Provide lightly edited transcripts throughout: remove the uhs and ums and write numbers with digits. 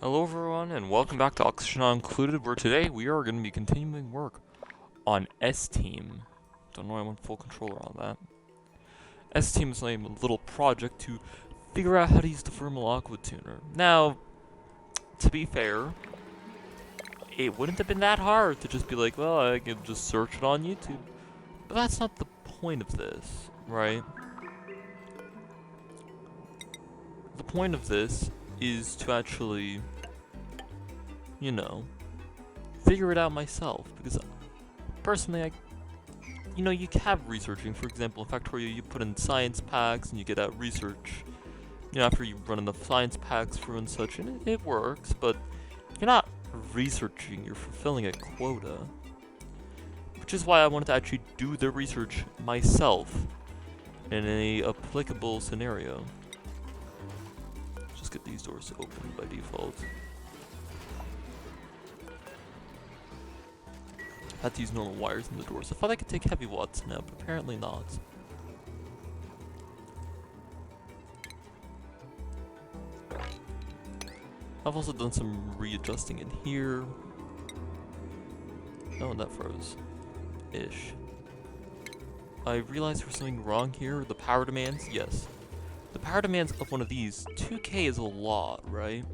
Hello everyone and welcome back to Oxygen Not Included, where today we are going to be continuing work on S.team. Don't know why I want full controller on that. S.team is like a little project to figure out how to use the thermal aqua tuner. Now, to be fair, it wouldn't have been that hard to just be like, well, I can just search it on YouTube. But that's not the point of this, right? The point of this is to actually, you know, figure it out myself, because personally, you have researching. For example, in Factorio, you put in science packs and you get out research, after you run enough science packs through and such, and it works, but you're not researching, you're fulfilling a quota. Which is why I wanted to actually do the research myself in a applicable scenario. Just get these doors open by default. I had to use normal wires in the doors. I thought I could take heavy watts now, but apparently not. I've also done some readjusting in here. Oh, that froze. Ish. I realized there was something wrong here. The power demands? Yes. The power demands of one of these, 2K is a lot, right?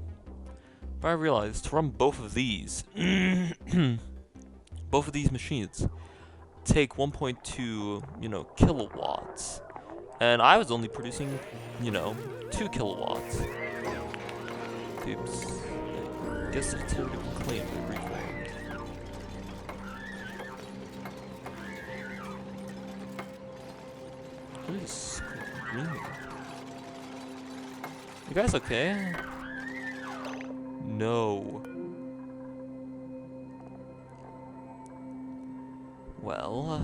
But I realized to run both of these, both of these machines take 1.2, kilowatts. And I was only producing, 2 kilowatts. Oops. I guess it's already been claimed and reformed. What is screaming? You guys okay? No. Well,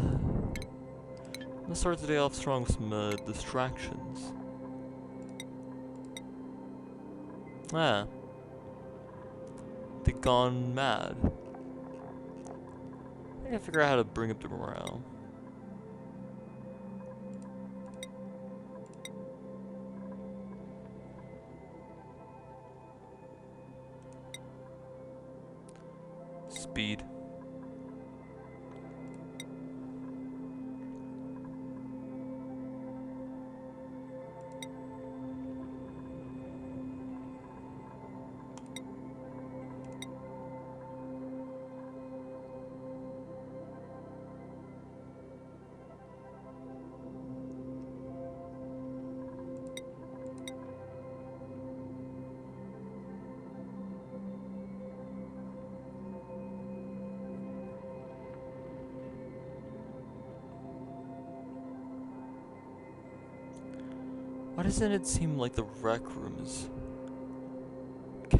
let's start the day off strong with some distractions. Ah. They've gone mad. I gotta figure out how to bring up the morale. Speed. Why doesn't it seem like the rec room is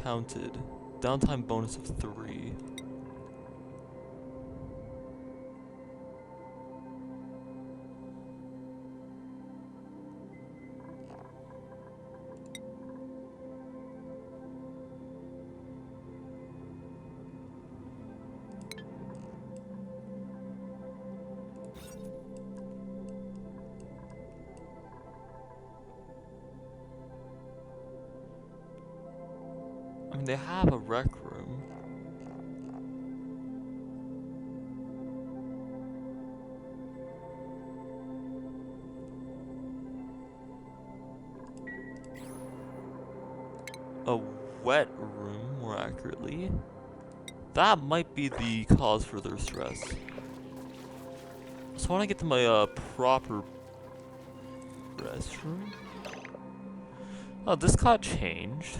counted? Downtime bonus of 3. I mean, they have a rec room. A wet room, more accurately. That might be the cause for their stress. So I want to get to my proper restroom. Oh, this got changed.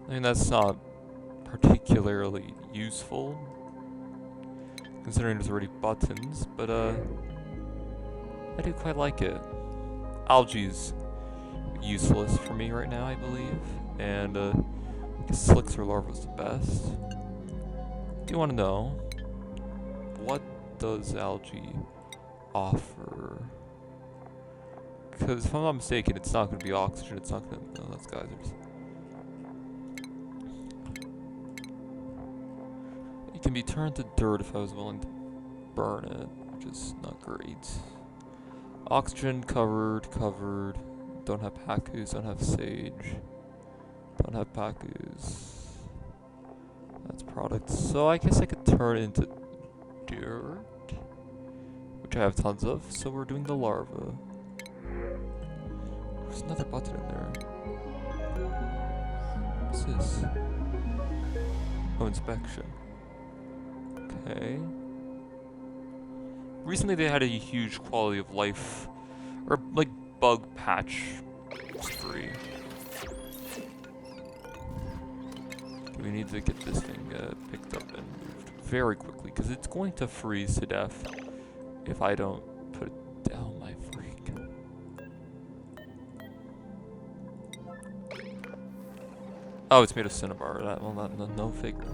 I mean, that's not particularly useful, considering there's already buttons, but I do quite like it. Algae's useless for me right now, I believe, and I guess Elixir Larva's the best. Do you want to know, what does algae offer? Because if I'm not mistaken, it's not going to be oxygen, it's not going to... No, that's geysers. It can be turned to dirt if I was willing to burn it, which is not great. Oxygen covered. Don't have Pakus, don't have Sage. Don't have Pakus. That's products. So I guess I could turn it into dirt, which I have tons of. So we're doing the larva. There's another button in there. What's this? Oh, inspection. Okay. Recently they had a huge quality of life, or like bug patch spree. We need to get this thing picked up and moved very quickly, because it's going to freeze to death if I don't put it down, my freak. Oh, it's made of cinnabar. No figure.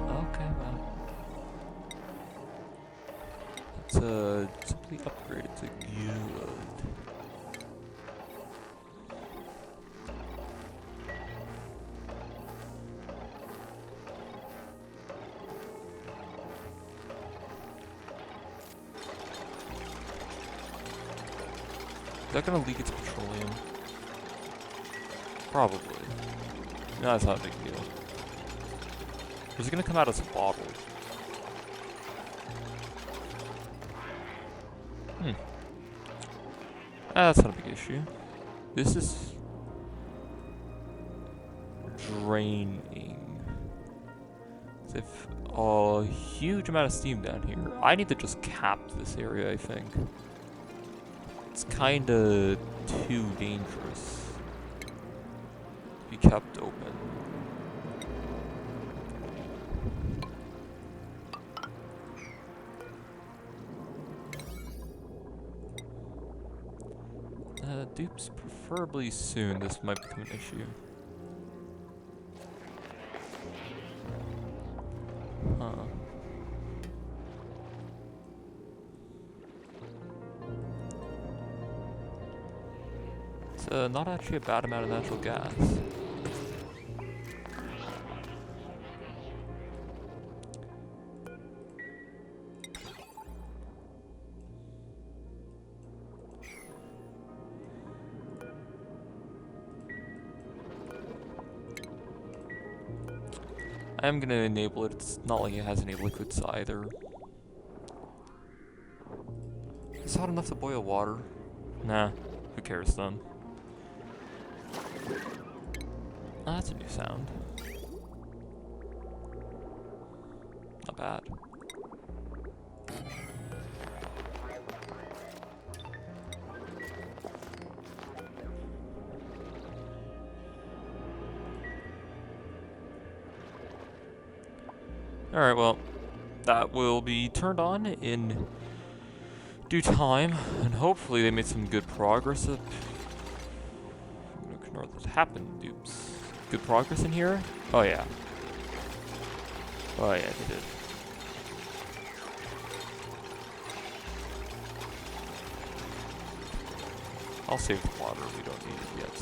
Okay, well. Let's simply upgrade it to good. Is that gonna leak its petroleum? Probably. No, that's not a big deal. Is it gonna come out as a bottle? That's not a big issue. This is draining. If a huge amount of steam down here. I need to just cap this area, I think. It's kinda too dangerous to be kept open. Dupes, preferably soon. This might become an issue. Huh. It's not actually a bad amount of natural gas. I am gonna enable it. It's not like it has any liquids either. Is it hot enough to boil water? Nah, who cares then? Oh, that's a new sound. Not bad. Alright, well, that will be turned on in due time, and hopefully they made some good progress. I'm gonna ignore this happen, dupes. Good progress in here? Oh yeah. Oh yeah, they did. I'll save the water, we don't need it yet.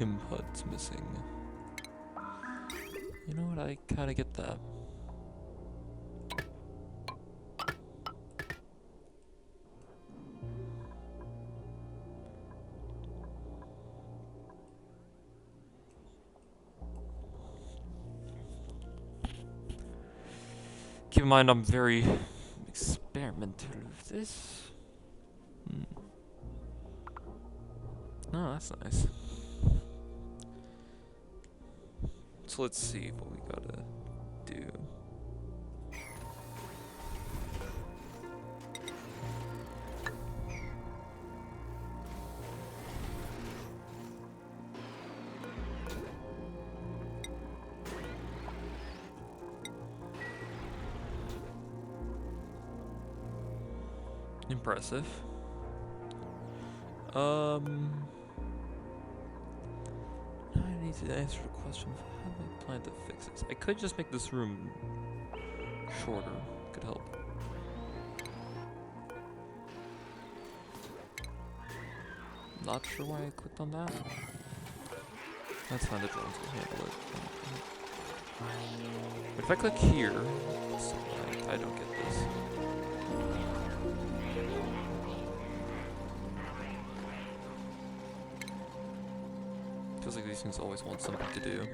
Inputs missing. You know what, I kinda get that. Keep in mind I'm very experimental with this. Oh, that's nice. So let's see what we gotta do. Impressive. I need to answer the question of how do I plan to fix this? I could just make this room shorter. Could help. Not sure why I clicked on that. That's fine, the drones will handle it. But if I click here, I don't get this. Feels like these things always want something to do.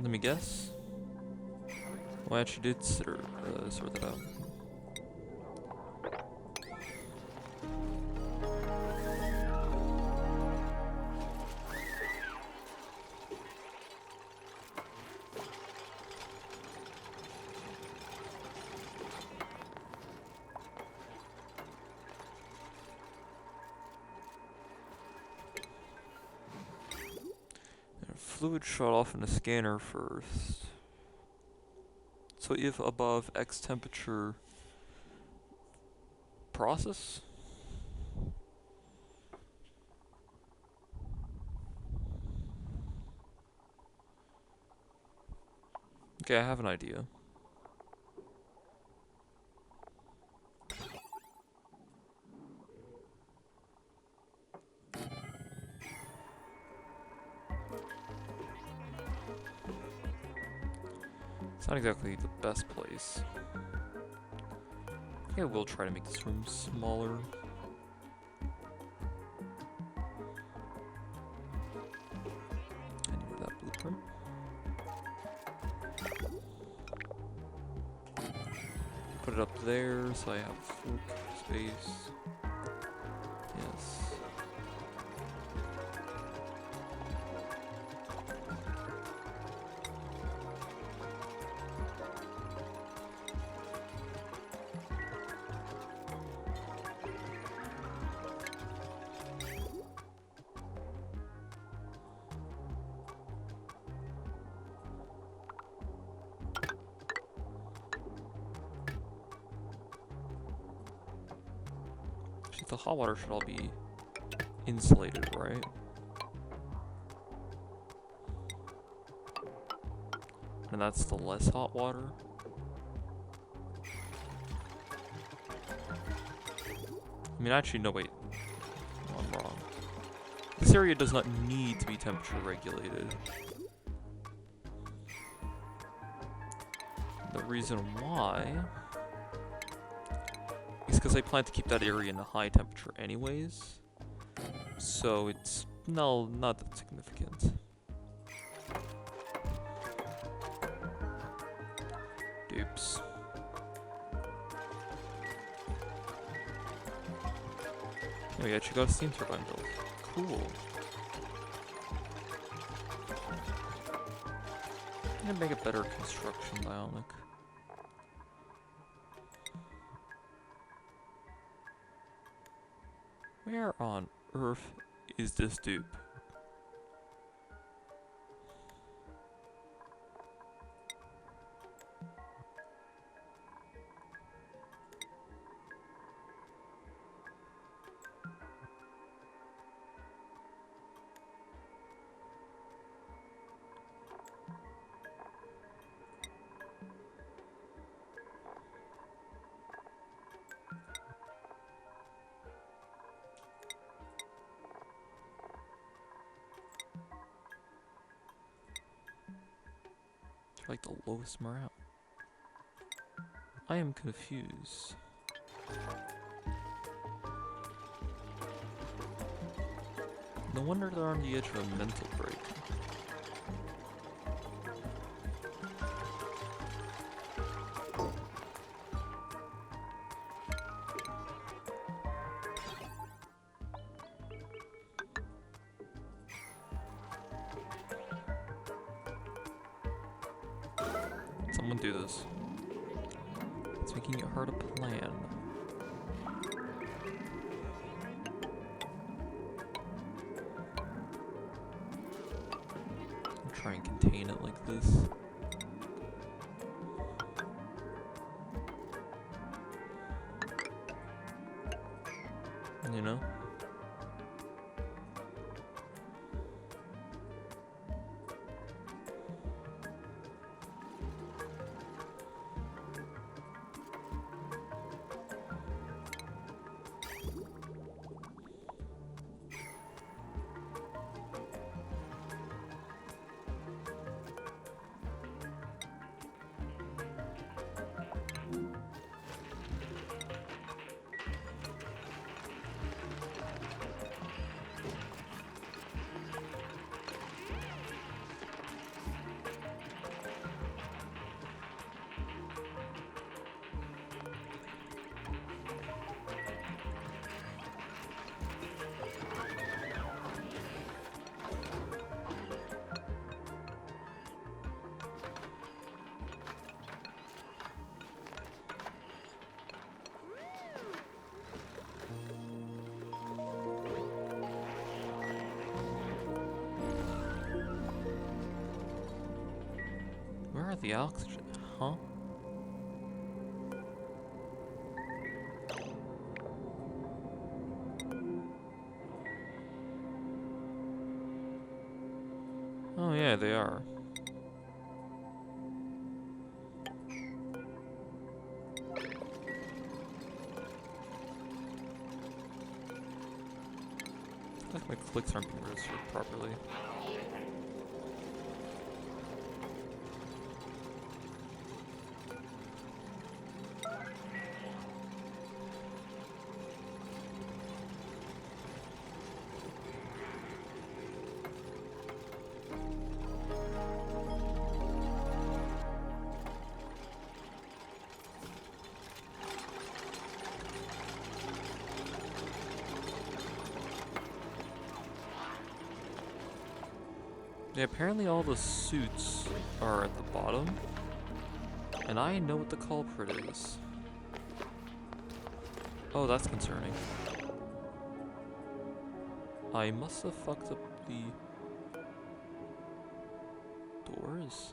Let me guess. Well, I actually did sort that out. Fluid shot off in the scanner first. So if above X temperature process? Okay, I have an idea. It's not exactly the best place. I think I will try to make this room smaller. I need that blueprint. Put it up there so I have full space. Yes. The hot water should all be insulated, right? And that's the less hot water. I mean, actually, no, wait. No, I'm wrong. This area does not need to be temperature regulated. The reason why is because I plan to keep that area in a high temperature anyways. So it's not that significant. Oops. Oh, we actually got a steam turbine built. Cool. I'm gonna make a better construction bionic. Where on earth is this dupe? Like the lowest morale. I am confused. No wonder they're on the edge of a mental break. Someone do this. It's making it hard to plan. I'll try and contain it like this. You know? Where are the oxygen? Huh? Oh yeah, they are. Like my clicks aren't being registered properly. Yeah, apparently all the suits are at the bottom, and I know what the culprit is. Oh, that's concerning. I must have fucked up the doors.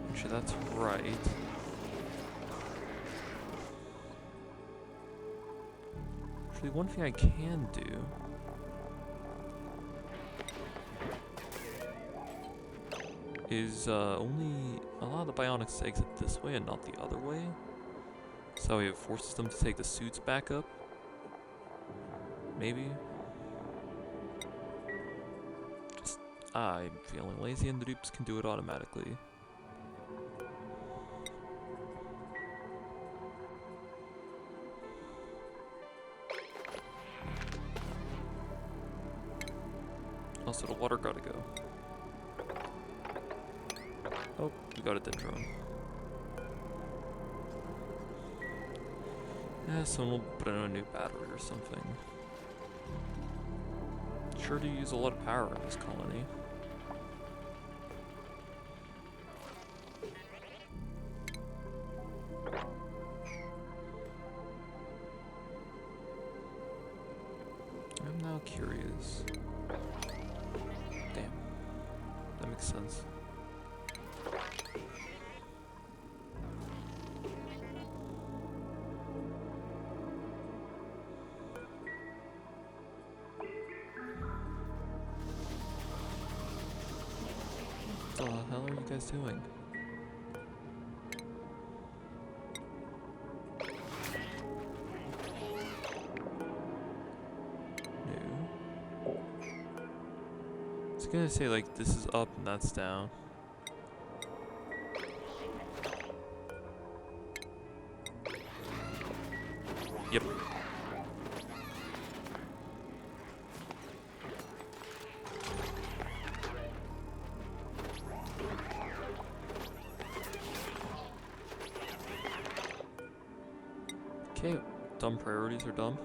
Actually, that's right. Actually, one thing I can do is only a lot of the bionics exit this way and not the other way. So it forces them to take the suits back up. Maybe. Just, I'm feeling lazy and the dupes can do it automatically. Also, the water gotta go. Oh, we got a dead drone. Yeah, someone will put in a new battery or something. Sure do use a lot of power in this colony. I'm now curious. Damn. That makes sense. What the hell are you guys doing? No. I was gonna say, like, this is up and that's down. Yep. Okay, dumb priorities are dumb.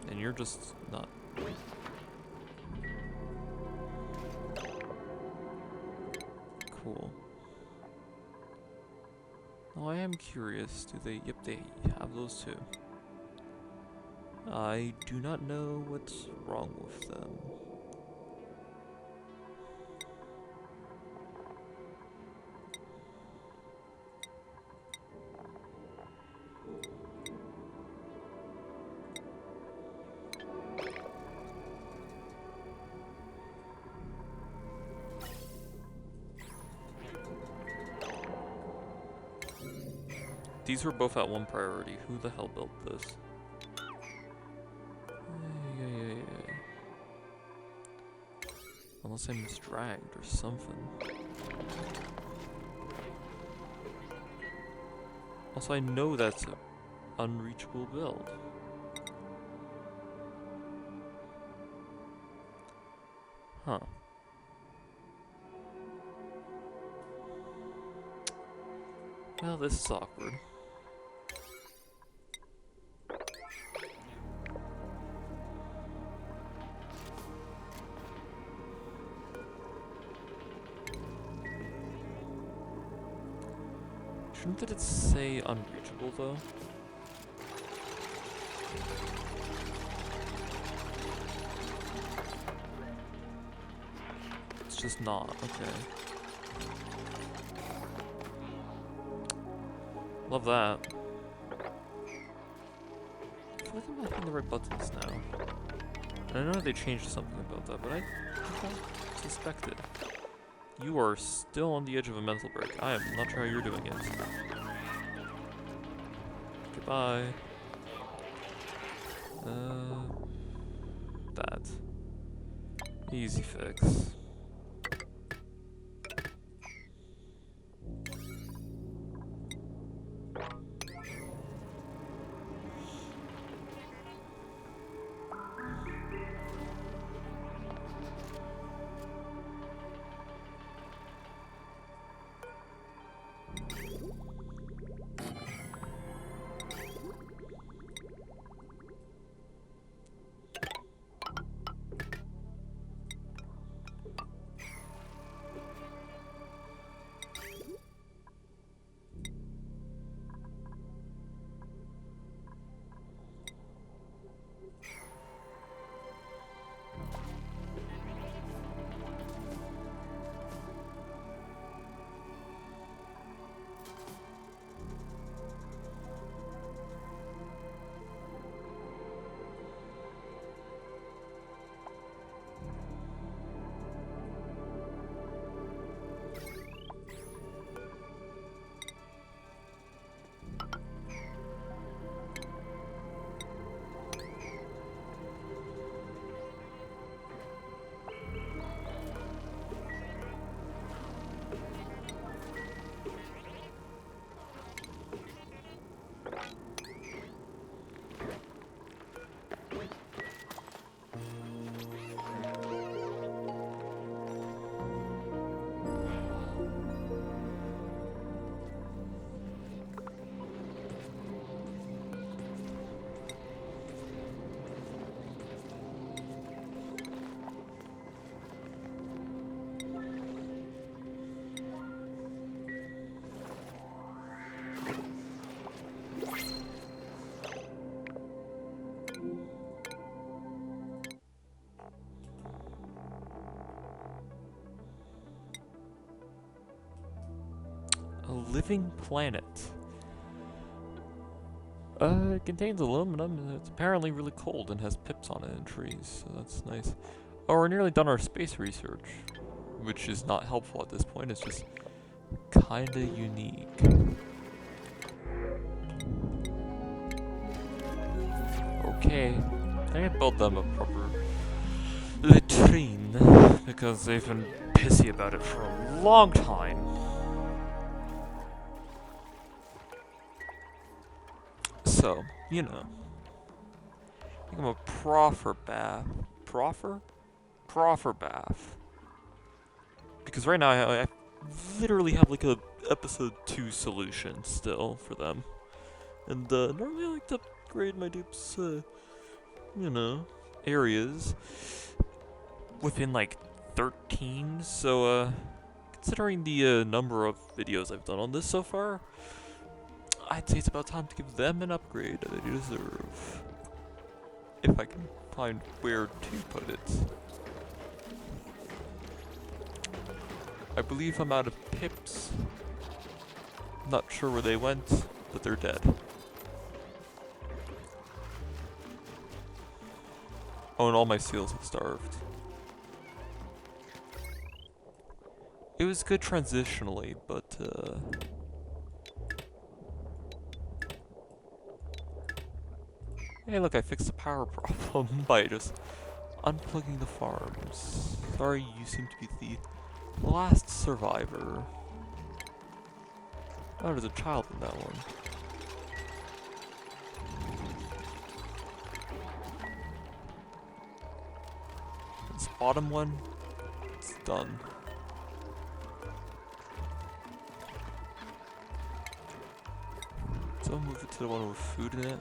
And you're just not. Cool. Oh, I am curious. Do they? Yep, they have those too. I do not know what's wrong with them. These were both at one priority. Who the hell built this? Unless I misdragged or something. Also, I know that's an unreachable build. Huh. Well, this is awkward. Shouldn't it say unreachable, though? It's just not, okay. Love that. I feel like I'm not hitting the right buttons now. And I know they changed something about that, but I suspected. You are still on the edge of a mental break. I am not sure how you're doing it. Goodbye. That. Easy fix. A living planet. It contains aluminum, and it's apparently really cold and has pips on it and trees, so that's nice. Oh, we're nearly done our space research, which is not helpful at this point, it's just kinda unique. Okay, I can build them a proper latrine, because they've been pissy about it for a long time. So, you know. I think I'm a proffer bath. Proffer? Proffer bath. Because right now I literally have like a episode 2 solution still for them. And normally I like to upgrade my dupes, you know, areas within like 13. So considering the number of videos I've done on this so far, I'd say it's about time to give them an upgrade that they deserve. If I can find where to put it. I believe I'm out of pips. Not sure where they went, but they're dead. Oh, and all my seals have starved. It was good transitionally, but hey, look, I fixed the power problem by just unplugging the farms. Sorry, you seem to be the last survivor. Oh, there's a child in that one. This bottom one, it's done. So I'll move it to the one with food in it.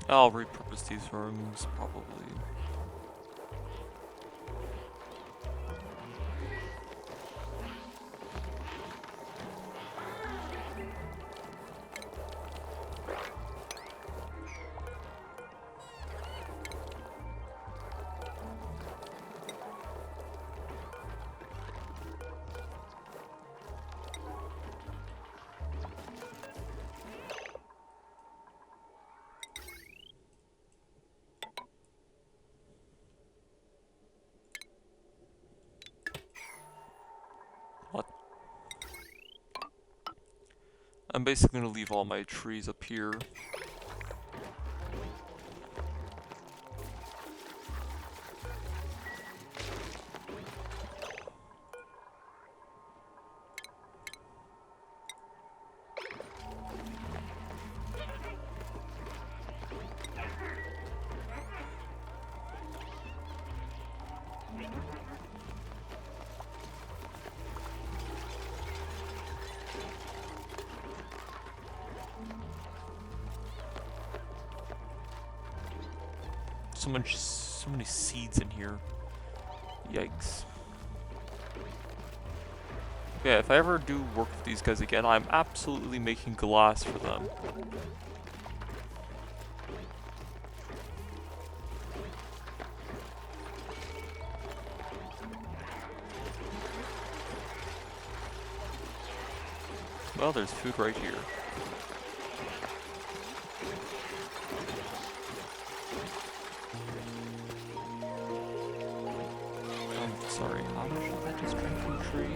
I'll repurpose these rooms, probably. What? I'm basically gonna leave all my trees up here. So many seeds in here. Yikes. Yeah, if I ever do work with these guys again, I'm absolutely making glass for them. Well, there's food right here. I'm sorry, how much did I just drink from the tree?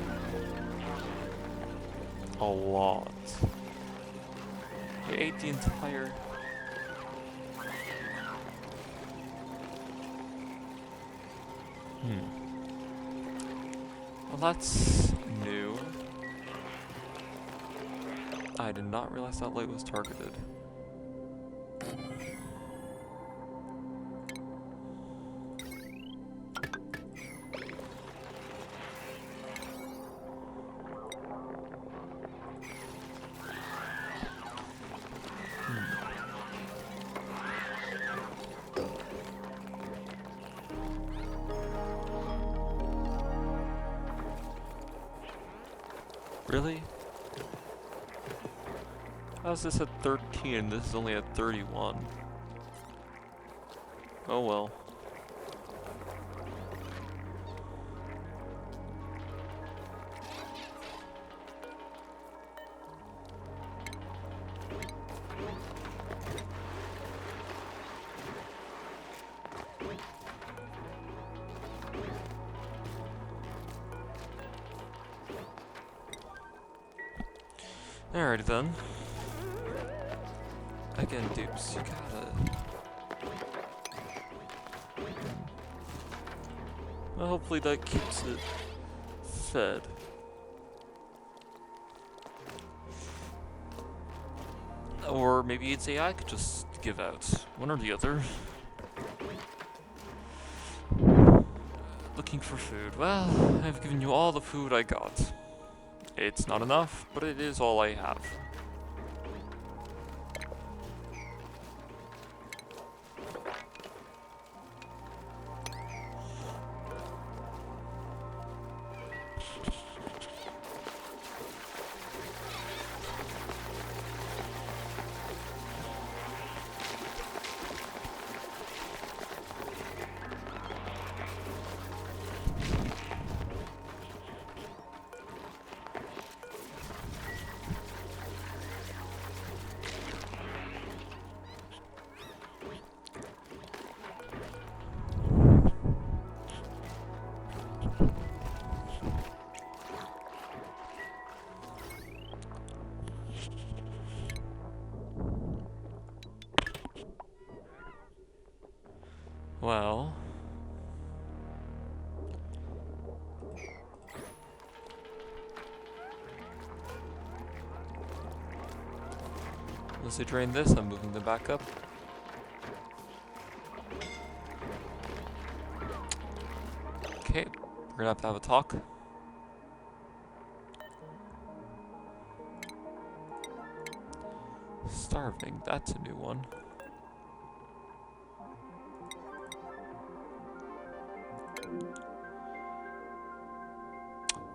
A lot. I ate the entire... Well, that's new. I did not realize that light was targeted. Really? How's this at 13 and this is only at 31? Oh well. Alrighty then. Again, dupes, you gotta... Well, hopefully that keeps it fed. Or maybe its AI could just give out. One or the other. Looking for food. Well, I've given you all the food I got. It's not enough, but it is all I have. Well... Once they drain this, I'm moving them back up. Okay, we're gonna have to have a talk. Starving, that's a new one.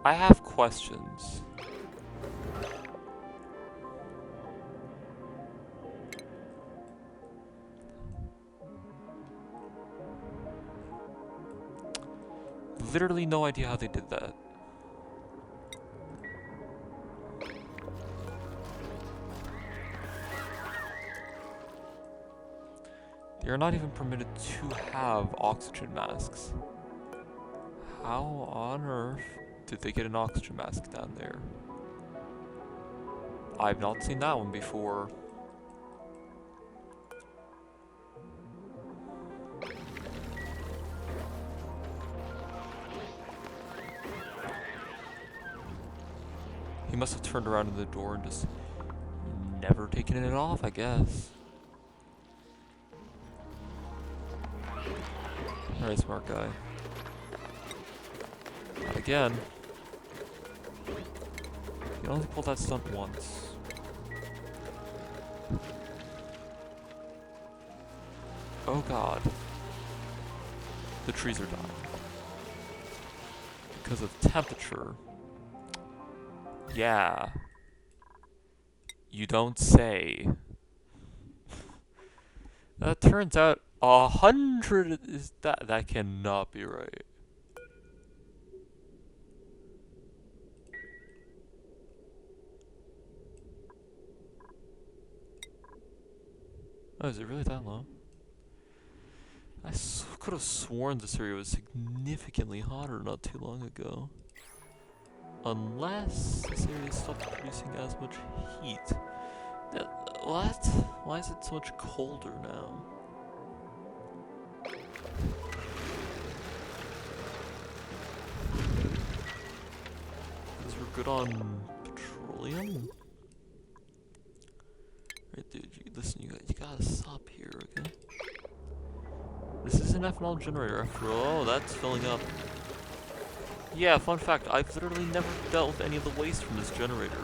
I have questions. Literally no idea how they did that. They are not even permitted to have oxygen masks. How on earth did they get an oxygen mask down there? I've not seen that one before. He must have turned around in the door and just never taken it off, I guess. Alright, smart guy. Not again. You only pulled that stunt once. Oh god. The trees are dying. Because of temperature. Yeah. You don't say. That turns out 100 is that cannot be right. Oh, is it really that low? I could have sworn this area was significantly hotter not too long ago. Unless this area stopped producing as much heat. What? Why is it so much colder now? Because we're good on petroleum? dude, listen, you gotta stop here, okay? This is an ethanol generator after all. Oh, that's filling up. Yeah, fun fact, I've literally never dealt with any of the waste from this generator.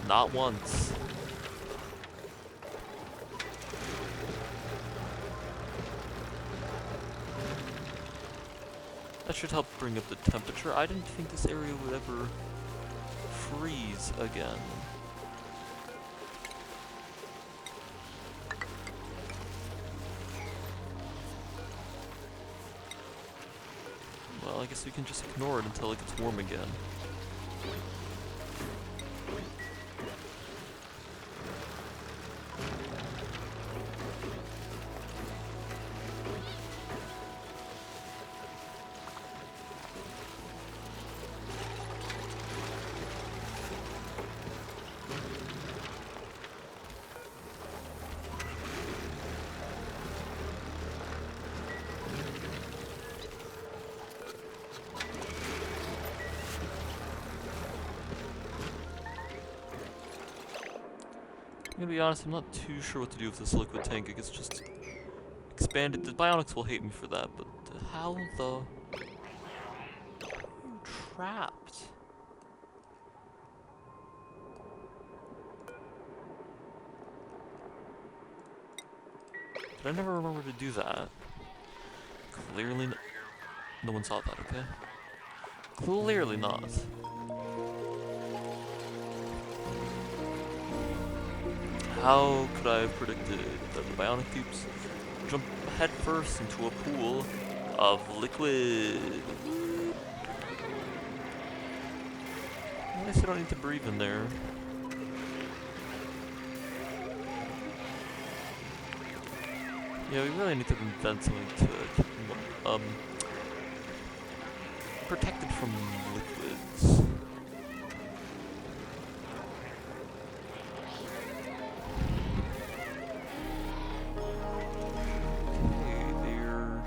Not once. That should help bring up the temperature. I didn't think this area would ever freeze again. Well, I guess we can just ignore it until it gets warm again. I'm gonna be honest, I'm not too sure what to do with this liquid tank. I guess just expand it. The bionics will hate me for that, but how the... I'm trapped. Did I never remember to do that? Clearly no one saw that, okay? Clearly not. How could I have predicted that the bionic cubes jump headfirst into a pool of liquid? I guess I don't need to breathe in there. Yeah, we really need to invent something to keep them, protected from liquids. Okay, they're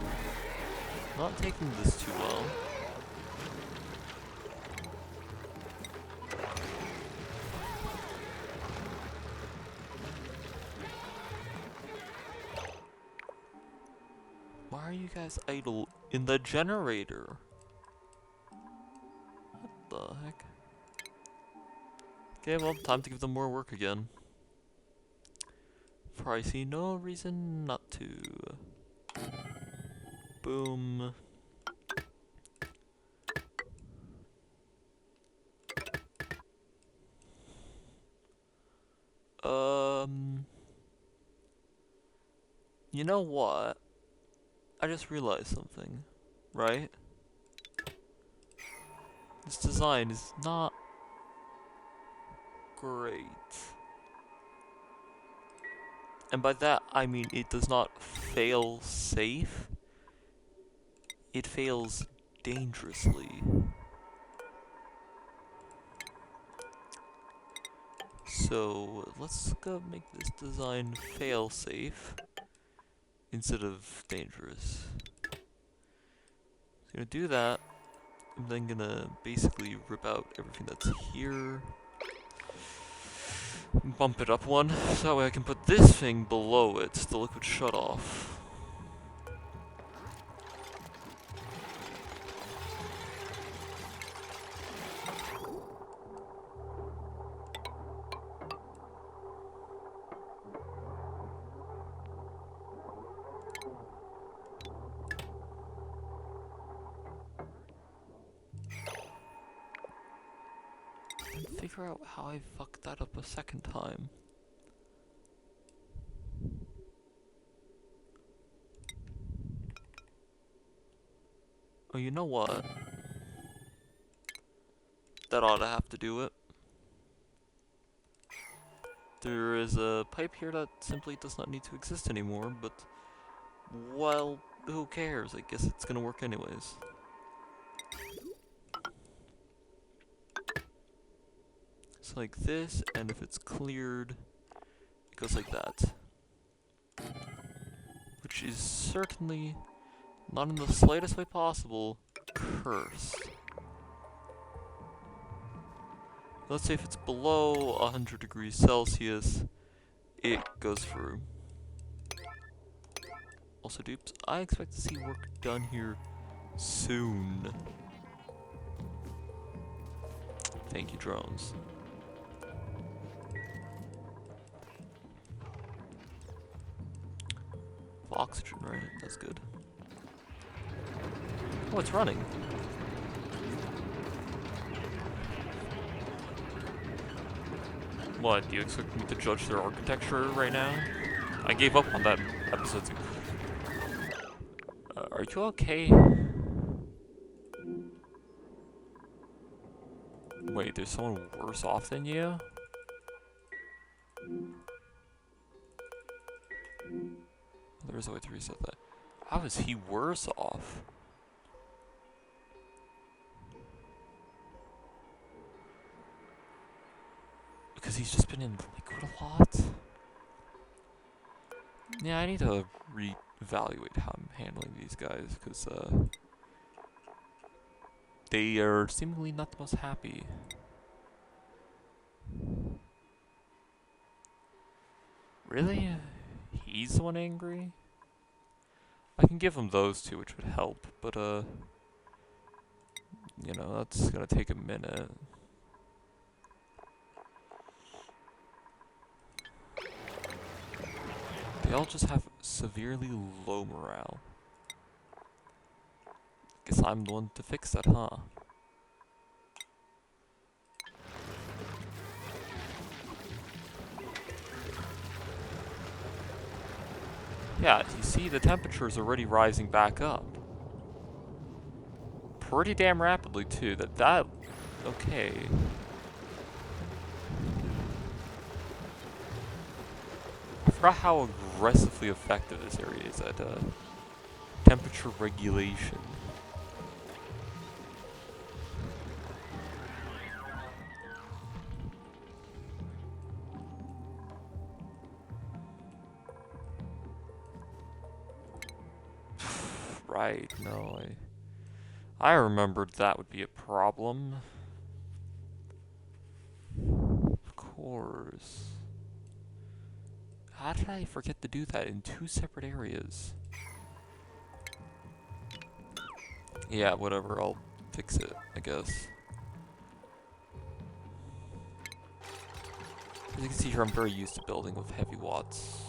not taking this too well. Why are you guys idle in the generator? What the heck? Okay, well, time to give them more work again. For I see no reason not to. Boom. You know what? I just realized something, right? This design is not great. And by that, I mean it does not fail safe. It fails dangerously. So, let's go make this design fail safe instead of dangerous. So I'm gonna do that. I'm then gonna basically rip out everything that's here. Bump it up one, so that way I can put this thing below it, the liquid shutoff. Figure out how I fucked that up a second time. Oh, you know what? That ought to have to do it. There is a pipe here that simply does not need to exist anymore, but... well, who cares? I guess it's gonna work anyways. It's like this, and if it's cleared, it goes like that. Which is certainly, not in the slightest way possible, cursed. Let's say if it's below 100 degrees Celsius, it goes through. Also, dupes, I expect to see work done here soon. Thank you, drones. Oxygen, right? That's good. Oh, it's running. What, do you expect me to judge their architecture right now? I gave up on that episode 2. Are you okay? Wait, there's someone worse off than you? There's a way to reset that. How is he worse off? Because he's just been in liquid a lot? Yeah, I need to reevaluate how I'm handling these guys, because, they are seemingly not the most happy. Really? He's the one angry? I can give him those two, which would help, but, you know, that's gonna take a minute. They all just have severely low morale. Guess I'm the one to fix that, huh? Yeah, you see, the temperature's already rising back up. Pretty damn rapidly, too. Okay. I forgot how aggressively effective this area is at, temperature regulation. Right, no, I remembered that would be a problem. Of course. How did I forget to do that in 2 separate areas? Yeah, whatever, I'll fix it, I guess. As you can see here, I'm very used to building with heavy watts.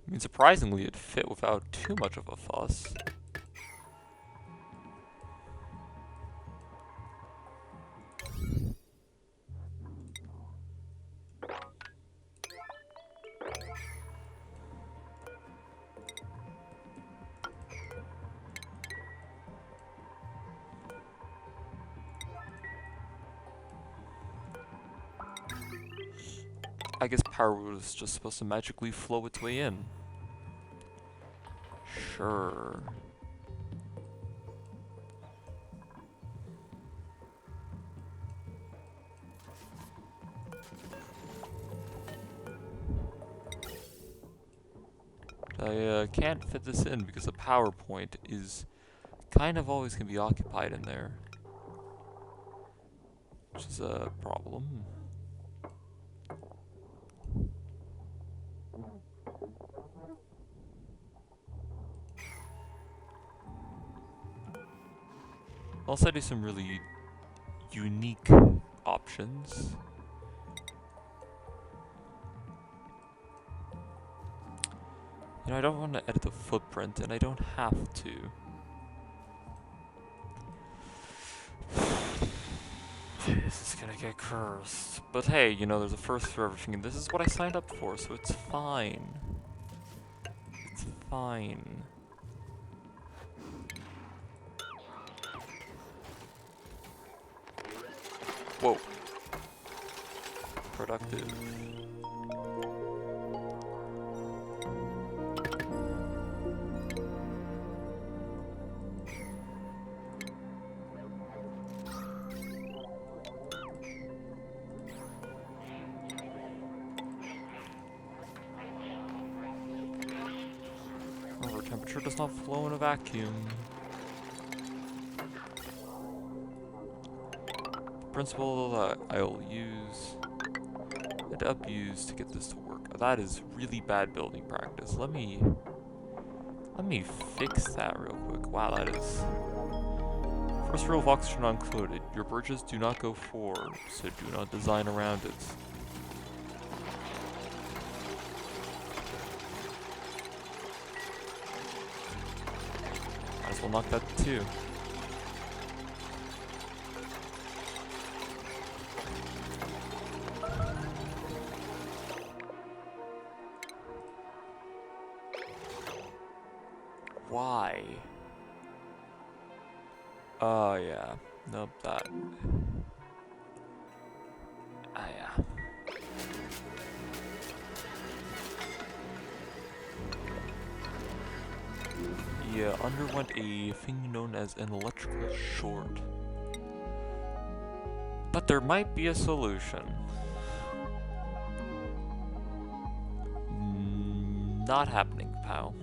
I mean, surprisingly, it fit without too much of a fuss. I guess power was just supposed to magically flow its way in. Sure. I can't fit this in because the power point is kind of always going to be occupied in there. Which is a problem. Also, I do some really unique options. You know, I don't want to edit the footprint, and I don't have to. This is gonna get cursed. But hey, you know, there's a first for everything, and this is what I signed up for, so it's fine. It's fine. Whoa. Productive. Temperature does not flow in a vacuum. The principle that I will use and abuse to get this to work. That is really bad building practice. Let me fix that real quick. Wow, that is... First rule of oxygen not included. Your bridges do not go forward, so do not design around it. Might as well knock that too. Why? Oh, yeah. Nope, that. Ah, yeah. Yeah, underwent a thing known as an electrical short. But there might be a solution. Not happening, pal.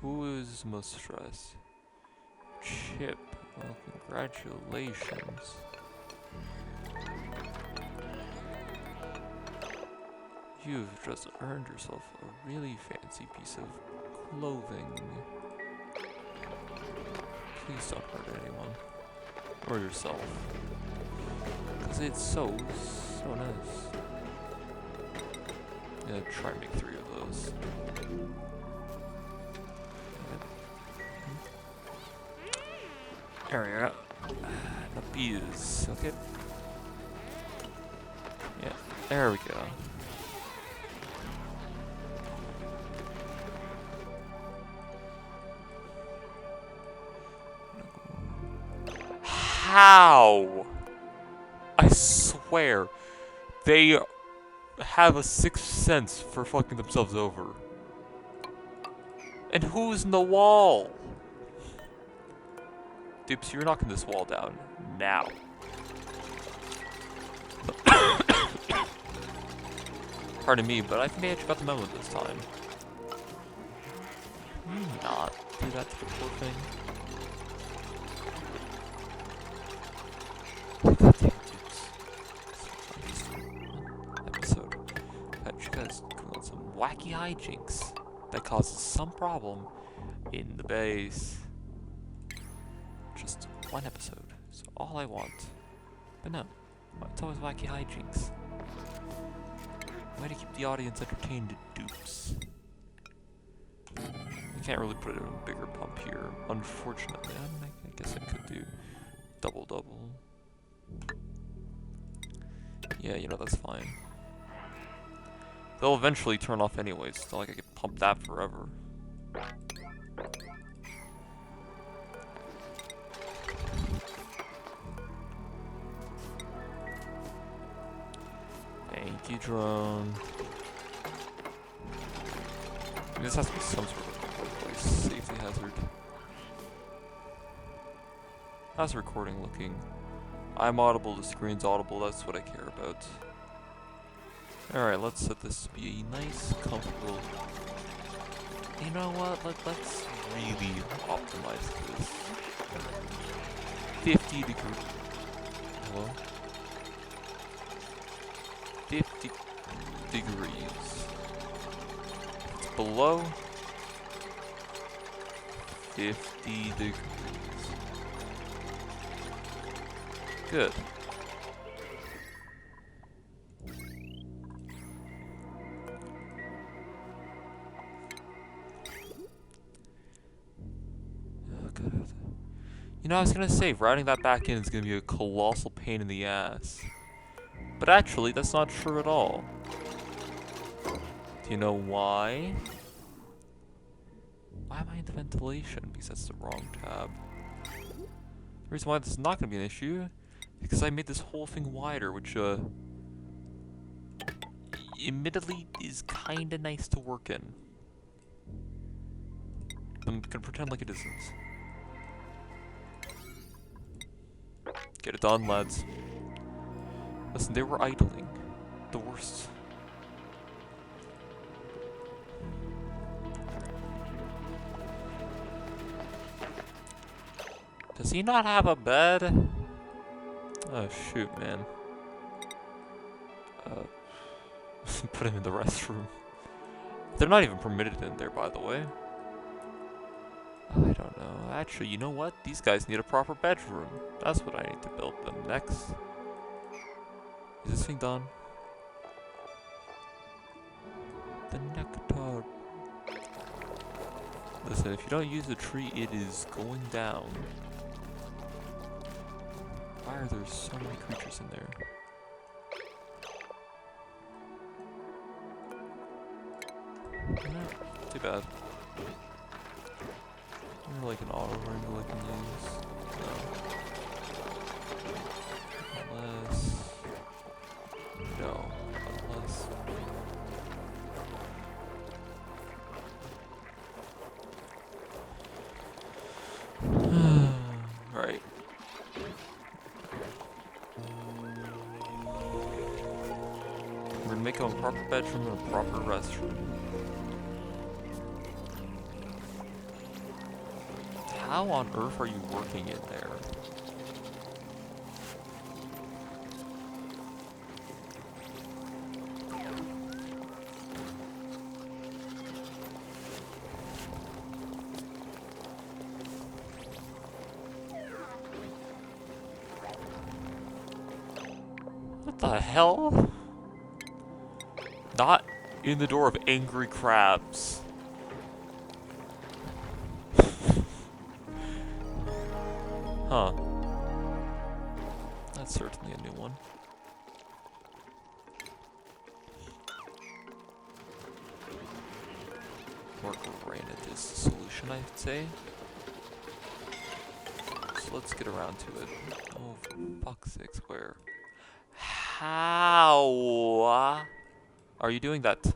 Who is most stressed? Chip. Well, congratulations. You've just earned yourself a really fancy piece of clothing. Please don't hurt anyone. Or yourself. Because it's so nice. Yeah, try and make 3 of those. There we go. The bees. Okay. Yeah, there we go. How? I swear, they have a sixth sense for fucking themselves over. And who's in the wall? Dupes, you're knocking this wall down now. Pardon me, but I think they actually got the memo this time. Can you not do that to the poor thing? Goddamn dupes. Episode that you guys come on some wacky hijinks that causes some problem in the base. Just one episode, so all I want. But no, it's always wacky hijinks. Way to keep the audience entertained, dupes. I can't really put it in a bigger pump here, unfortunately. I guess I could do double. Yeah, you know, that's fine. They'll eventually turn off anyways, it's not like I could pump that forever. Thank you, drone. This has to be some sort of workplace safety hazard. How's the recording looking? I'm audible, the screen's audible, that's what I care about. Alright, let's set this to be a nice, comfortable... You know what, let's really optimize this. 50 degrees. Hello? 50 degrees. It's below 50 degrees. Good. Oh, God. You know, I was gonna say, routing that back in is gonna be a colossal pain in the ass. But actually, that's not true at all. Do you know why? Why am I in the ventilation? Because that's the wrong tab. The reason why this is not going to be an issue is because I made this whole thing wider, which, admittedly is kinda nice to work in. I'm gonna pretend like it isn't. Get it done, lads. Listen, they were idling. The worst. Does he not have a bed? Oh shoot, man. Put him in the restroom. They're not even permitted in there, by the way. I don't know. Actually, you know what? These guys need a proper bedroom. That's what I need to build them next. Is this thing done? The nectar. Listen, if you don't use the tree, it is going down. Why are there so many creatures in there? No, too bad. Is there like an auto wrangle I can use? No. Unless... No. Unless... Right. We're gonna make a proper bedroom and a proper restroom. How on earth are you working in there? What the hell? Not in the door of angry crabs. Huh. That's certainly a new one. More granite is the solution, I'd say. So let's get around to it. Oh, for fuck's sakes, where? How are you doing that?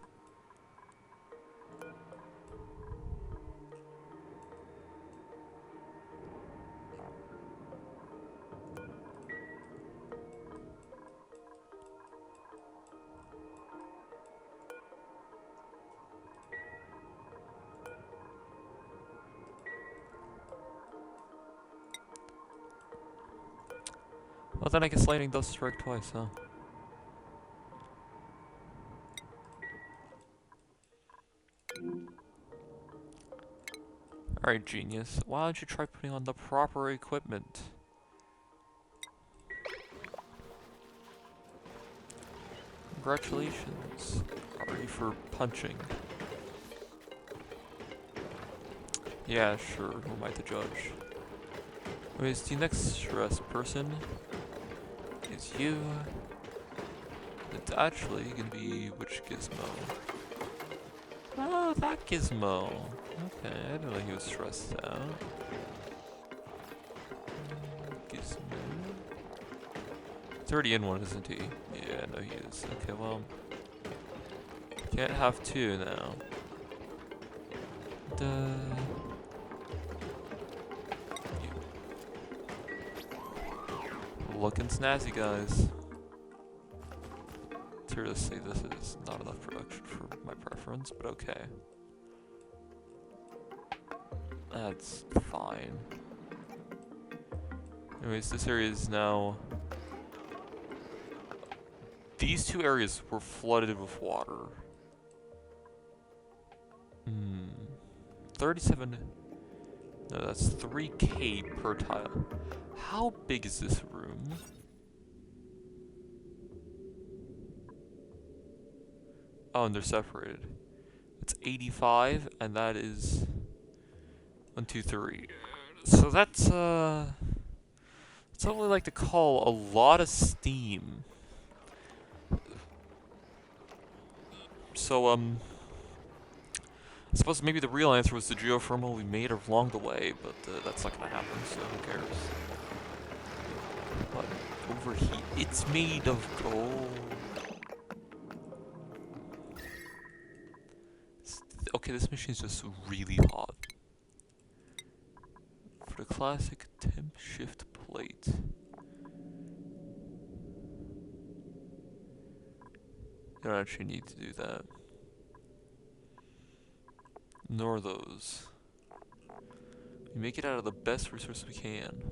Well, then I guess lightning does strike twice, huh? Alright, genius. Why don't you try putting on the proper equipment? Congratulations. Are you for punching? Yeah, sure. Who am I to judge? Anyways, the next stress person is you. It's actually gonna be which gizmo? Oh, that gizmo. Okay, I didn't know he was stressed out. Gizmo. He's already in one, isn't he? Yeah, no, he is. Okay, well, can't have two now. Duh. Looking snazzy, guys. Seriously, this is not enough production for my preference, but okay. That's fine. Anyways, this area is now... These two areas were flooded with water. 37... No, that's 3K per tile. How big is this room? Oh, and they're separated. It's 85, and that is 1, 2, 3. So that's what we like to call a lot of steam. So I suppose maybe the real answer was the geothermal we made along the way, but that's not gonna happen. So who cares? But overheat. It's made of gold. Okay, this machine's just really hot. For the classic temp shift plate. You don't actually need to do that. Nor those. We make it out of the best resource we can.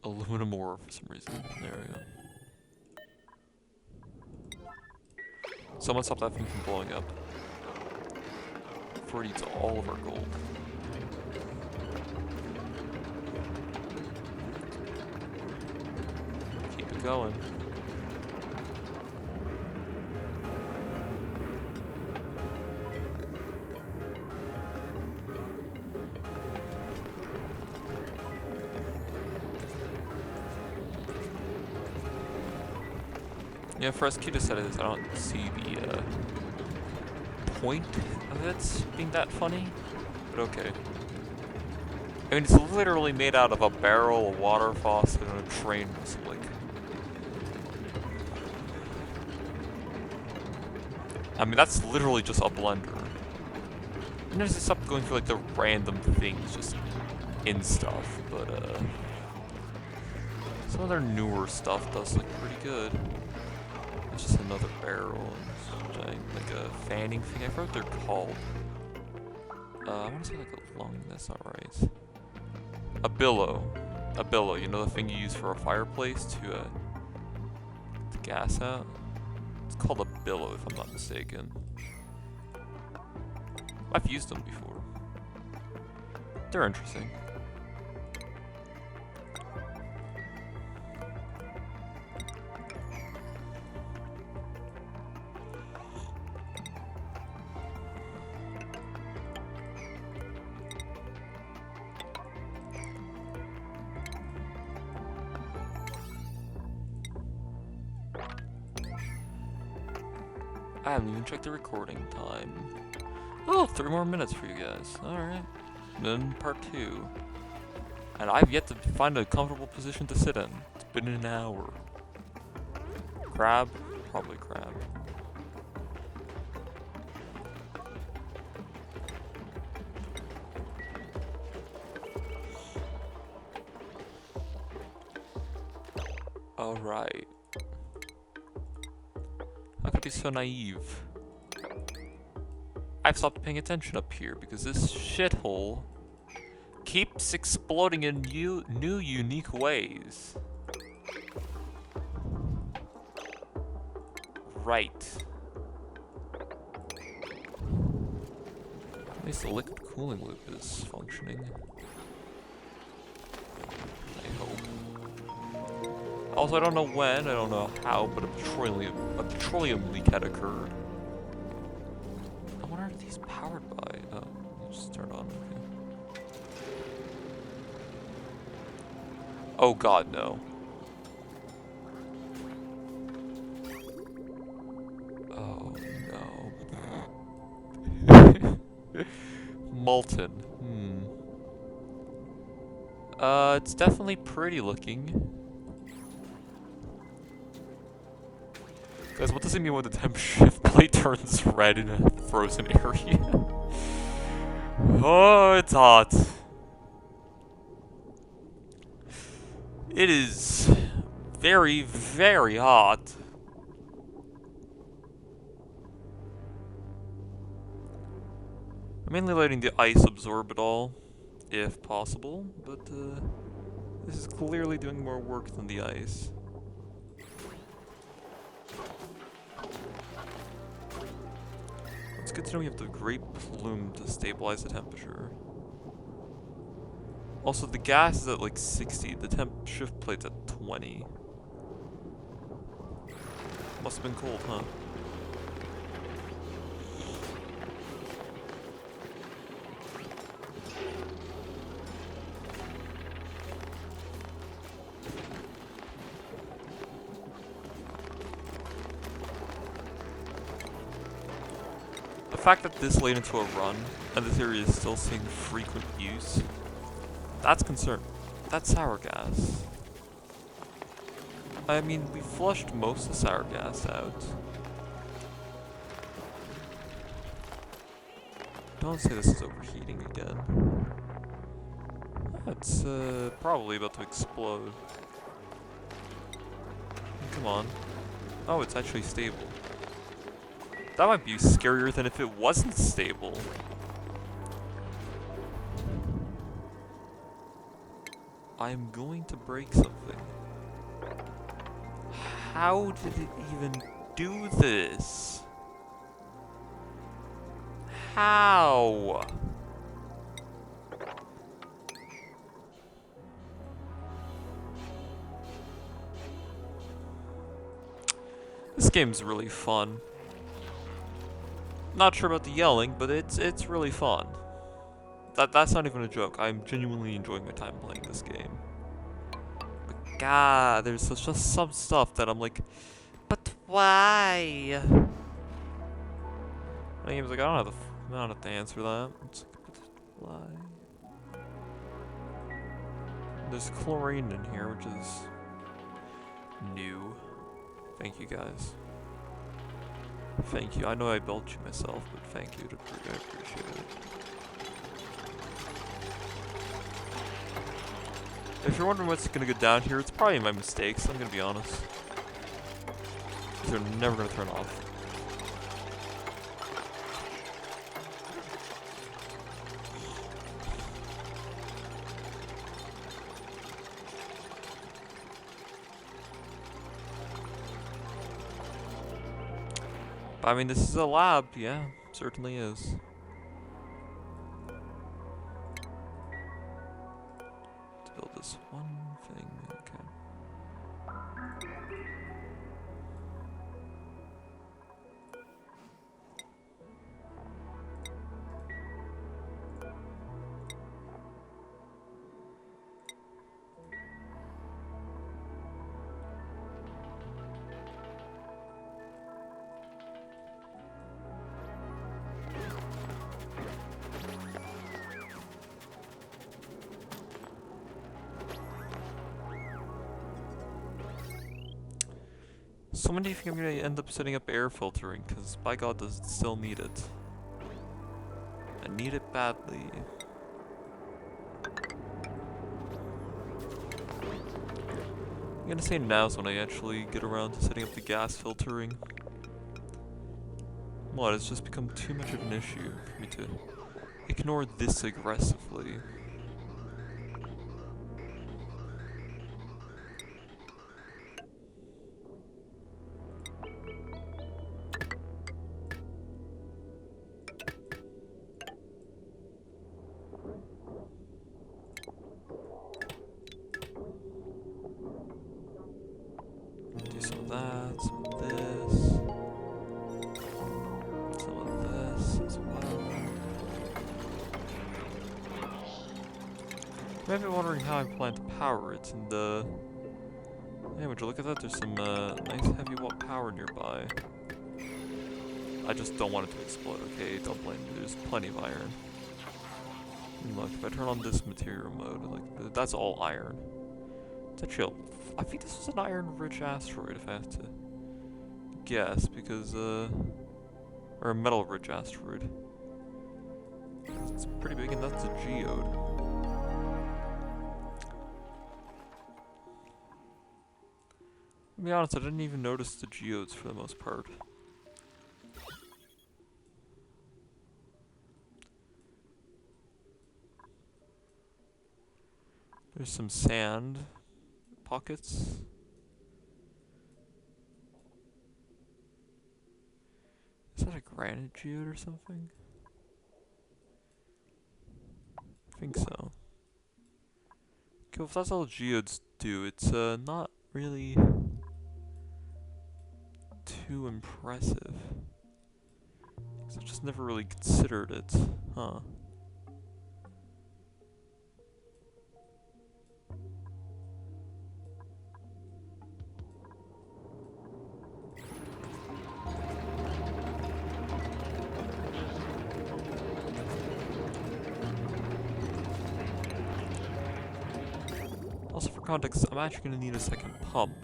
Aluminum ore for some reason. There we go. Someone stop that thing from blowing up. Before it eats all of our gold. Keep it going. Yeah, for as cute as that is, I don't see the point of it being that funny, but okay. I mean, it's literally made out of a barrel, a water faucet, and a train whistle. Like, I mean, that's literally just a blender. And there's just stop going for like the random things just in stuff, but some of their newer stuff does look pretty good. It's just another barrel and giant, like a fanning thing. I forgot what they're called. I want to say like a lung. That's not right. A billow. A billow. You know the thing you use for a fireplace to gas out? It's called a billow, if I'm not mistaken. I've used them before. They're interesting. I haven't even checked the recording time. Oh, 3 more minutes for you guys. Alright. Then part 2. And I've yet to find a comfortable position to sit in. It's been an hour. Crab? Probably crab. Alright. How could I be so naive? I've stopped paying attention up here because this shithole keeps exploding in new unique ways. Right. At least the liquid cooling loop is functioning. I hope. Also, I don't know when, I don't know how, but a petroleum leak had occurred. What are these powered by? Oh, you just turn on, okay. Oh god, no. Oh no. Molten. It's definitely pretty looking. Guys, what does it mean when the temp shift plate turns red in a frozen area? Oh, it's hot. It is very, very hot. I'm mainly letting the ice absorb it all, if possible, but this is clearly doing more work than the ice. It's good to know we have the great plume to stabilize the temperature. Also, the gas is at like 60, the temp shift plate's at 20. Must have been cold, huh? The fact that this laid into a run, and this area is still seeing frequent use, that's concerning. That's sour gas. I mean, we flushed most of the sour gas out. Don't say this is overheating again. It's probably about to explode. Come on. Oh, it's actually stable. That might be scarier than if it wasn't stable. I'm going to break something. How did it even do this? How? This game's really fun. Not sure about the yelling, but it's really fun. That's not even a joke. I'm genuinely enjoying my time playing this game. But God, there's just some stuff that I'm like, but why? My game's like, I don't have to answer that. It's like, but why? There's chlorine in here, which is new. Thank you guys. Thank you. I know I built you myself, but thank you. I appreciate it. If you're wondering what's gonna go down here, it's probably my mistakes. I'm gonna be honest. These are never gonna turn off. But, I mean, this is a lab. Yeah, certainly is. Let's build this one thing. Okay. So when do you think I'm gonna end up setting up air filtering? Because by God, does it still need it? I need it badly. I'm gonna say now's when I actually get around to setting up the gas filtering. What? It's just become too much of an issue for me to ignore this aggressively. Do some of that, some of this, some of this as well. You might be wondering how I plan to power it, and hey, would you look at that? There's some nice heavy watt power nearby. I just don't want it to explode, okay? Don't blame me, there's plenty of iron. And look, if I turn on this material mode, like, that's all iron. It's actually, I think this was an iron-rich asteroid, if I have to guess, because, or a metal-rich asteroid. It's pretty big, and that's a geode. To be honest, I didn't even notice the geodes for the most part. There's some sand pockets. Is that a granite geode or something? I think so. Okay, well, if that's all geodes do, it's not really too impressive. 'Cause I just never really considered it, huh? Also, for context, I'm actually going to need a second pump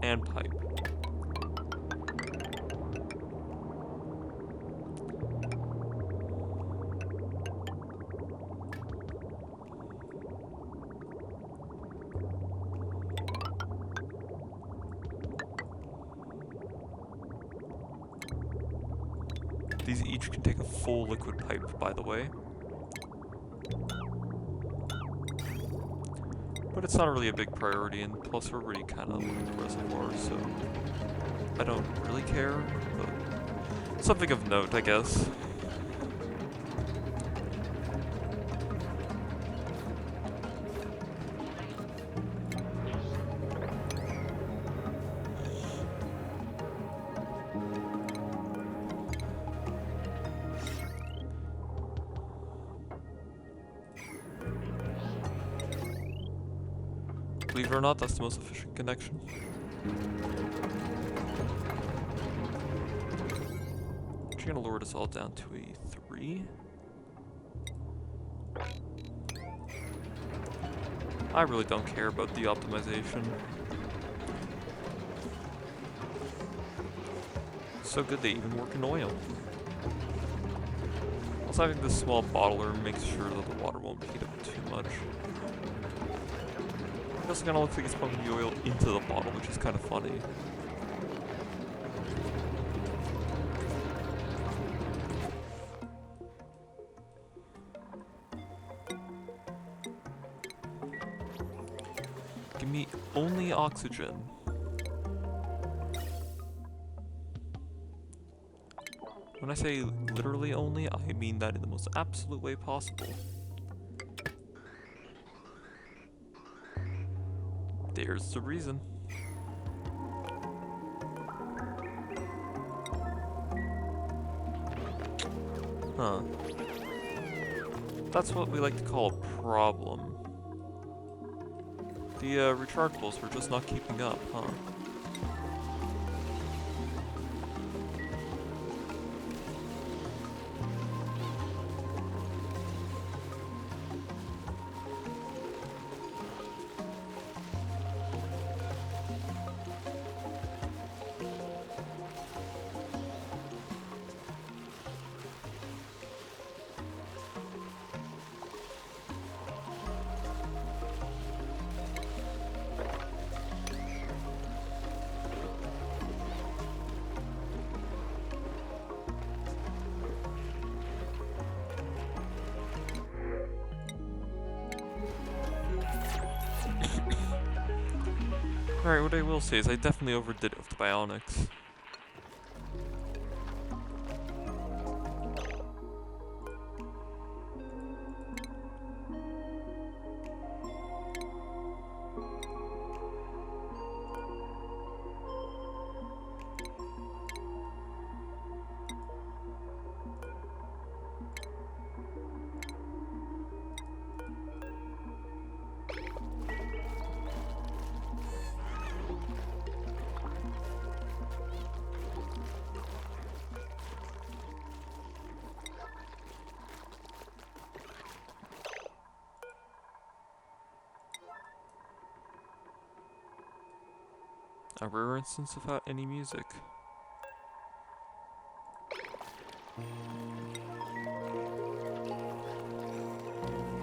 and pipe. each can take a full liquid pipe, by the way. But it's not really a big priority, and plus we're already kind of looking at the reservoir, so I don't really care, but something of note, I guess. Believe it or not, that's the most efficient connection. Actually gonna lower this all down to a 3. I really don't care about the optimization. So good they even work in oil. Also, having this small bottler makes sure that the water won't heat up too much. It also kind of looks like it's pumping the oil into the bottle, which is kind of funny. Give me only oxygen. When I say literally only, I mean that in the most absolute way possible. There's the reason. Huh. That's what we like to call a problem. The rechargeables were just not keeping up, huh? Alright, what I will say is I definitely overdid it with the bionics. A rare instance without any music.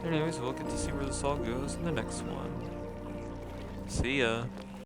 Anyways, we'll get to see where this all goes in the next one. See ya!